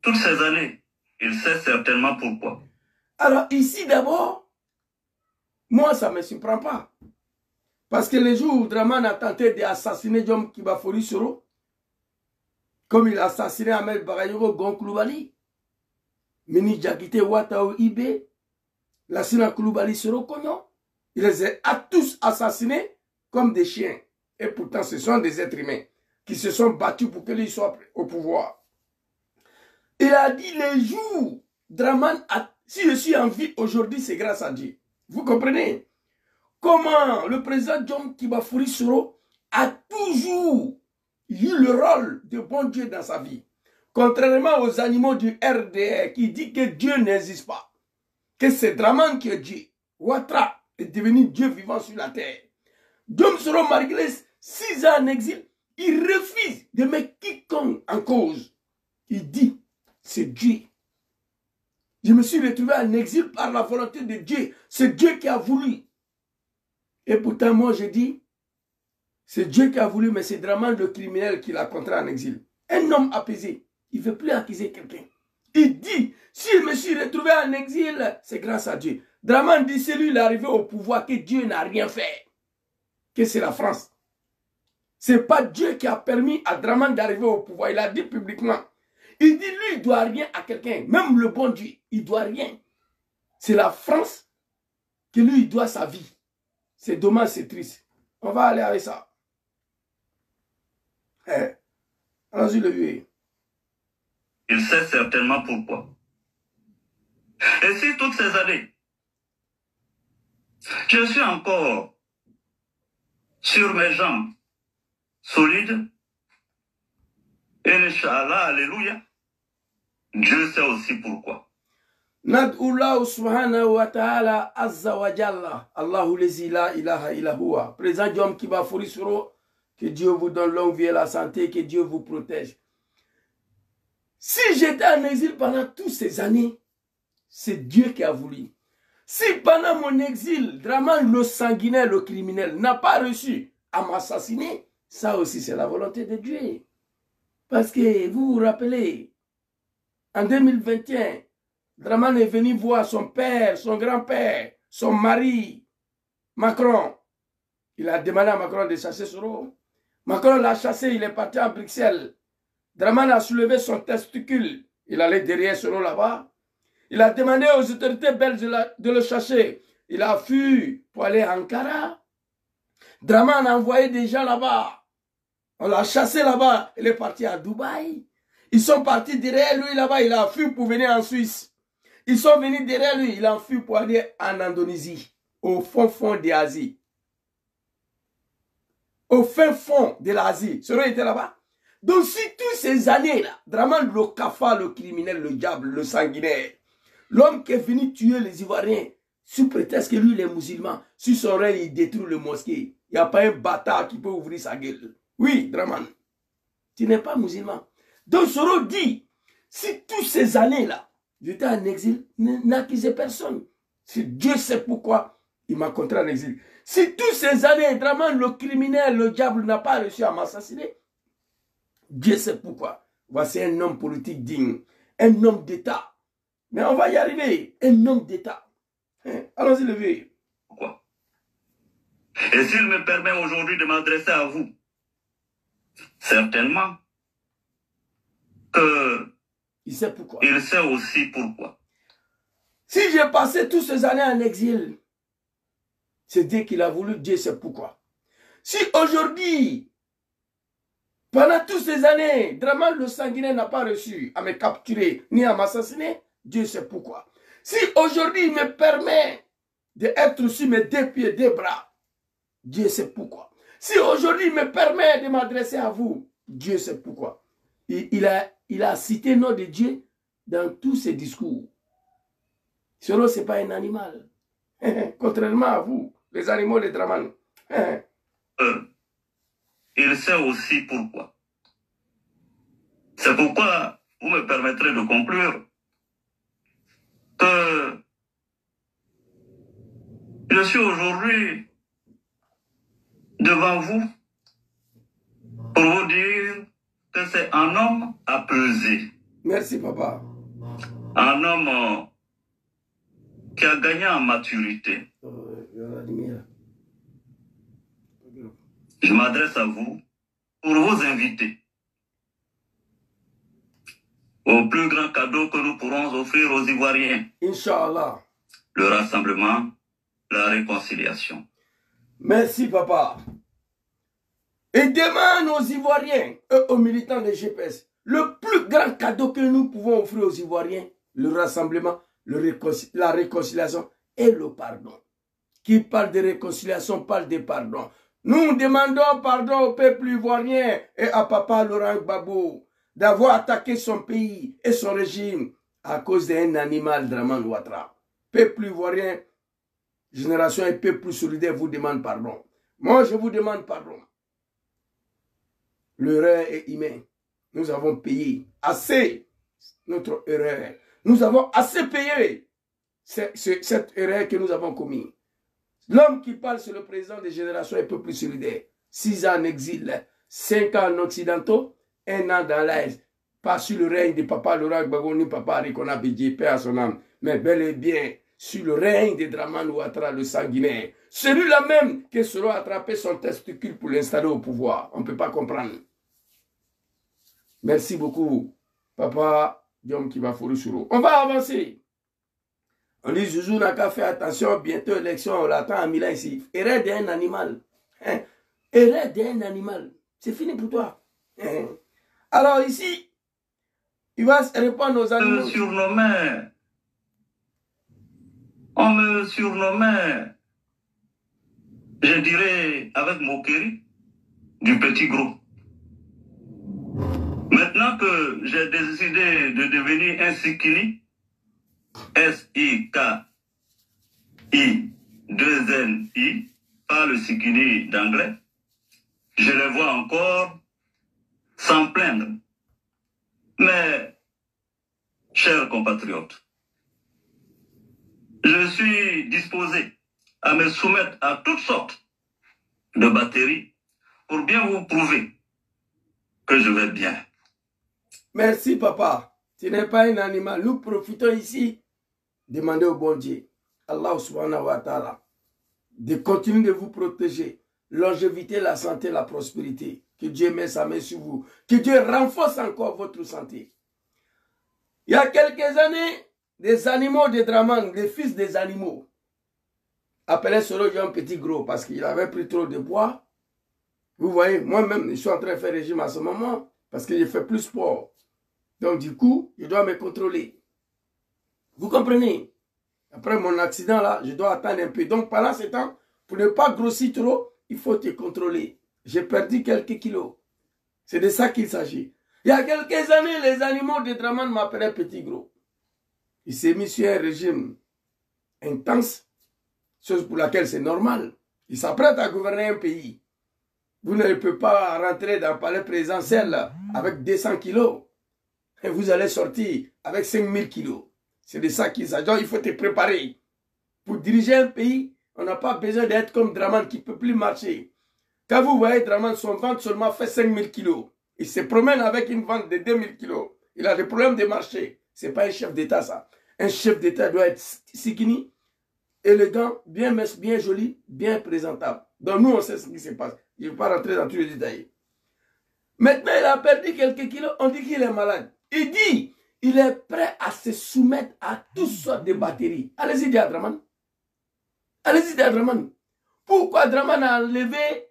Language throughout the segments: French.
toutes ces années, il sait certainement pourquoi. Alors ici d'abord, moi ça ne me surprend pas. Parce que le jour où Draman a tenté d'assassiner Jom Kibafori Soro, comme il a assassiné Ahmed Bagayoko Gonkloubali, Mini Djakite Watao Ibe, Lassina Koulibaly Soro Konyo, il les a tous assassinés comme des chiens. Et pourtant ce sont des êtres humains qui se sont battus pour que lui soit au pouvoir. Il a dit les jours, Draman, si je suis en vie aujourd'hui, c'est grâce à Dieu. Vous comprenez? Comment le président John Kibafori Soro a toujours eu le rôle de bon Dieu dans sa vie. Contrairement aux animaux du RDR qui dit que Dieu n'existe pas. Que c'est Draman qui est Dieu. Ouattara est devenu Dieu vivant sur la terre. John Soro, malgré 6 ans en exil, il refuse de mettre quiconque en cause. Il dit, c'est Dieu. Je me suis retrouvé en exil par la volonté de Dieu. C'est Dieu qui a voulu. Et pourtant, moi, je dis, c'est Dieu qui a voulu, mais c'est Draman le criminel qui l'a contraint en exil. Un homme apaisé, il ne veut plus accuser quelqu'un. Il dit, si je me suis retrouvé en exil, c'est grâce à Dieu. Draman dit, c'est lui, il est arrivé au pouvoir, que Dieu n'a rien fait. Que c'est la France. Ce n'est pas Dieu qui a permis à Draman d'arriver au pouvoir. Il a dit publiquement. Il dit, lui, il ne doit rien à quelqu'un. Même le bon Dieu, il ne doit rien. C'est la France qui lui, il doit sa vie. C'est dommage, c'est triste. On va aller avec ça. Allons-y, le vieux. Il sait certainement pourquoi. Et si toutes ces années, je suis encore sur mes jambes solides, Inch'Allah, alléluia, Dieu sait aussi pourquoi. Nad'ullahu subhanahu wa ta'ala azza wa jalla. Allahu lezi la ilaha illa huwa. Président Jom Kibafori Soro, que Dieu vous donne longue vie et la santé, que Dieu vous protège. Si j'étais en exil pendant toutes ces années, c'est Dieu qui a voulu. Si pendant mon exil, Draman le sanguinaire, le criminel, n'a pas reçu à m'assassiner, ça aussi c'est la volonté de Dieu. Parce que vous vous rappelez, en 2021, Draman est venu voir son père, son grand-père, son mari, Macron. Il a demandé à Macron de chasser Soro. Macron l'a chassé, il est parti à Bruxelles. Draman a soulevé son testicule. Il allait derrière Soro là-bas. Il a demandé aux autorités belges de le chasser. Il a fui pour aller à Ankara. Draman a envoyé des gens là-bas. On l'a chassé là-bas. Il est parti à Dubaï. Ils sont partis derrière lui là-bas. Il a fui pour venir en Suisse. Ils sont venus derrière lui. Il a fui pour aller en Indonésie. Au fond de l'Asie. Au fin fond de l'Asie. Soro était là-bas. Donc si toutes ces années-là, Draman le cafard, le criminel, le diable, le sanguinaire, l'homme qui est venu tuer les Ivoiriens, sous prétexte que lui, il est musulman, sur son règne, il détruit le mosquée. Il n'y a pas un bâtard qui peut ouvrir sa gueule. Oui, Draman, tu n'es pas musulman. Donc Soro dit, si toutes ces années-là, j'étais en exil, n'accusez personne. Si Dieu sait pourquoi il m'a contraint en exil. Si toutes ces années, Draman, le criminel, le diable n'a pas réussi à m'assassiner, Dieu sait pourquoi. Voici un homme politique digne, un homme d'État. Mais on va y arriver, un homme d'État. Allons-y, le vieux. Pourquoi? Et s'il me permet aujourd'hui de m'adresser à vous, certainement que il sait pourquoi. Il sait aussi pourquoi. Si j'ai passé toutes ces années en exil, c'est Dieu qui l'a voulu, Dieu sait pourquoi. Si aujourd'hui, pendant toutes ces années, Draman le sanguinaire n'a pas reçu à me capturer ni à m'assassiner, Dieu sait pourquoi. Si aujourd'hui il me permet d'être sur mes 2 pieds, 2 bras, Dieu sait pourquoi. Si aujourd'hui il me permet de m'adresser à vous, Dieu sait pourquoi. Il a cité le nom de Dieu dans tous ses discours. Soro, ce n'est pas un animal. Contrairement à vous, les animaux de Draman. Il sait aussi pourquoi. C'est pourquoi vous me permettrez de conclure que je suis aujourd'hui devant vous pour vous dire que c'est un homme apaisé. Merci, papa. Un homme qui a gagné en maturité. Je m'adresse à vous pour vous inviter au plus grand cadeau que nous pourrons offrir aux Ivoiriens. Inch'Allah. Le rassemblement, la réconciliation. Merci, papa. Et demande aux Ivoiriens et aux militants de GPS, le plus grand cadeau que nous pouvons offrir aux Ivoiriens, le rassemblement, la réconciliation et le pardon. Qui parle de réconciliation parle de pardon. Nous demandons pardon au peuple ivoirien et à papa Laurent Gbagbo d'avoir attaqué son pays et son régime à cause d'un animal, Draman Ouattara. Peuple ivoirien, génération et peuple solidaire vous demande pardon. Moi, je vous demande pardon. L'erreur est humaine. Nous avons payé assez notre erreur. Nous avons assez payé cette erreur que nous avons commise. L'homme qui parle, c'est le président des générations et peuple solidaire. 6 ans en exil, 5 ans en occidentaux, 1 an dans l'Est. Pas sur le règne de papa Laurent Gbagbo ni papa Arikona Bédié, paix à son âme, mais bel et bien sur le règne de Draman Ouattara, le sanguinaire. Celui-là même qui sera attrapé son testicule pour l'installer au pouvoir. On ne peut pas comprendre. Merci beaucoup, papa Diom Kibaforu Suro. On va avancer. On dit, Zouzou n'a qu'à faire attention, bientôt élection, on l'attend à Milan ici. Erreur d'un animal. Hein? Erreur d'un animal. C'est fini pour toi. Hein? Alors ici, il va répondre aux animaux. On me surnommait, je dirais, avec moquerie, du petit groupe. Maintenant que j'ai décidé de devenir un Sikini, S-I-K-I-2-N-I, pas le Sikini d'anglais, je les vois encore sans plaindre. Mais, chers compatriotes, je suis disposé à me soumettre à toutes sortes de batteries pour bien vous prouver que je vais bien. Merci, papa. Tu n'es pas un animal. Nous profitons ici de demander au bon Dieu, Allah subhanahu wa ta'ala, de continuer de vous protéger. Longévité, la santé, la prospérité. Que Dieu mette sa main sur vous. Que Dieu renforce encore votre santé. Il y a quelques années, des animaux de Draman, des fils des animaux, appelaient Soro un petit gros parce qu'il avait pris trop de poids. Vous voyez, moi-même, je suis en train de faire régime à ce moment parce que je fais plus sport. Donc, du coup, je dois me contrôler. Vous comprenez? Après mon accident, là, je dois attendre un peu. Donc, pendant ce temps, pour ne pas grossir trop, il faut te contrôler. J'ai perdu quelques kilos. C'est de ça qu'il s'agit. Il y a quelques années, les animaux de Draman m'appelaient petit gros. Il s'est mis sur un régime intense, chose pour laquelle c'est normal. Il s'apprête à gouverner un pays. Vous ne pouvez pas rentrer dans le palais présidentiel avec 200 kilos. Et vous allez sortir avec 5000 kilos. C'est de ça qu'il s'agit. Donc, il faut te préparer. Pour diriger un pays, on n'a pas besoin d'être comme Draman qui ne peut plus marcher. Quand vous voyez Draman, son ventre seulement fait 5000 kilos. Il se promène avec une vente de 2000 kilos. Il a des problèmes de marché. Ce n'est pas un chef d'État, ça. Un chef d'État doit être sikini, élégant, bien mince, bien joli, bien présentable. Donc nous, on sait ce qui se passe. Je ne vais pas rentrer dans tous les détails. Maintenant, il a perdu quelques kilos. On dit qu'il est malade. Il dit, il est prêt à se soumettre à toutes sortes de batteries. Allez-y, dit Draman. Allez-y, dit Draman. Pourquoi Draman a enlevé,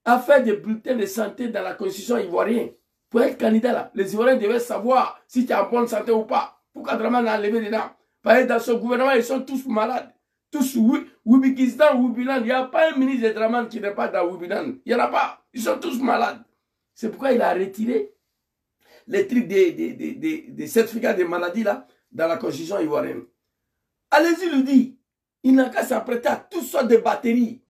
a fait des bulletins de santé dans la constitution ivoirienne? Pour être candidat là, les Ivoiriens devaient savoir si tu es en bonne santé ou pas. Pourquoi Draman a enlevé dedans? Parce que dans son gouvernement, ils sont tous malades. Tous Wibikistan, Wibiland. Il n'y a pas un ministre de Draman qui n'est pas dans Wibiland. Il n'y en a pas. Ils sont tous malades. C'est pourquoi il a retiré les trucs des certificats de maladie là, dans la constitution ivoirienne. Allez-y, lui dit. Il n'a qu'à s'apprêter à toutes sortes de batteries